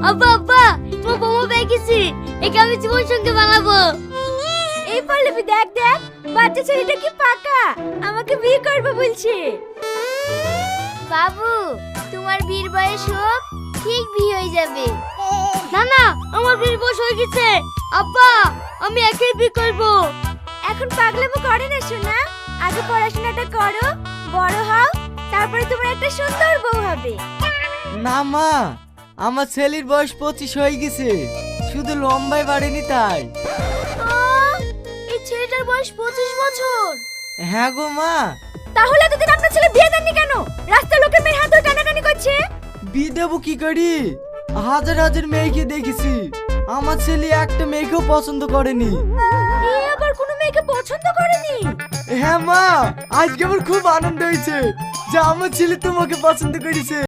আব্বা আব্বা, তোমার বৌমা পেয়ে গেছি। একে আমি জীবন সঙ্গে বানাবো। এই পল্লবী দেখ দেখ, বাচ্চা ছেলেটা কি পাকা, আমাকে বিয়ে করবে বলছে। বাবু, তোমার বিয়ের বয়স হোক, ঠিক বিয়ে হয়ে যাবে। না না, আমার বিয়ের বয়স হয়ে গেছে। আব্বা, আমি একাই বিয়ে করবো। এখন পাগলামো করে না শোনা, আগে পড়াশোনাটা করো, বড় হও, তারপরে তোমার একটা সুন্দর বউ হবে। না মা, আমার ছেলের বয়স 25 হয়ে গেছে, শুধু লম্বাই বাড়েনি তাই। এই ছেলেটার বয়স 25 বছর। হ্যাঁ গো মা। তাহলে এতদিন আপনার ছেলে বিয়ে দেননি কেন? রাস্তার লোকের মেয়ের হাত ধরে টানাটানি করছে। বিয়ে দেবো কি করি? হাজার হাজার মেয়েকে দেখেছি, আমার ছেলে একটা মেয়েকেও পছন্দ করেনি। এই আবার কোনো মেয়েকে পছন্দ করেনি? হ্যাঁ মা, আজকে আমার খুব আনন্দ হয়েছে যে আমার ছেলে তোমাকে পছন্দ করেছে।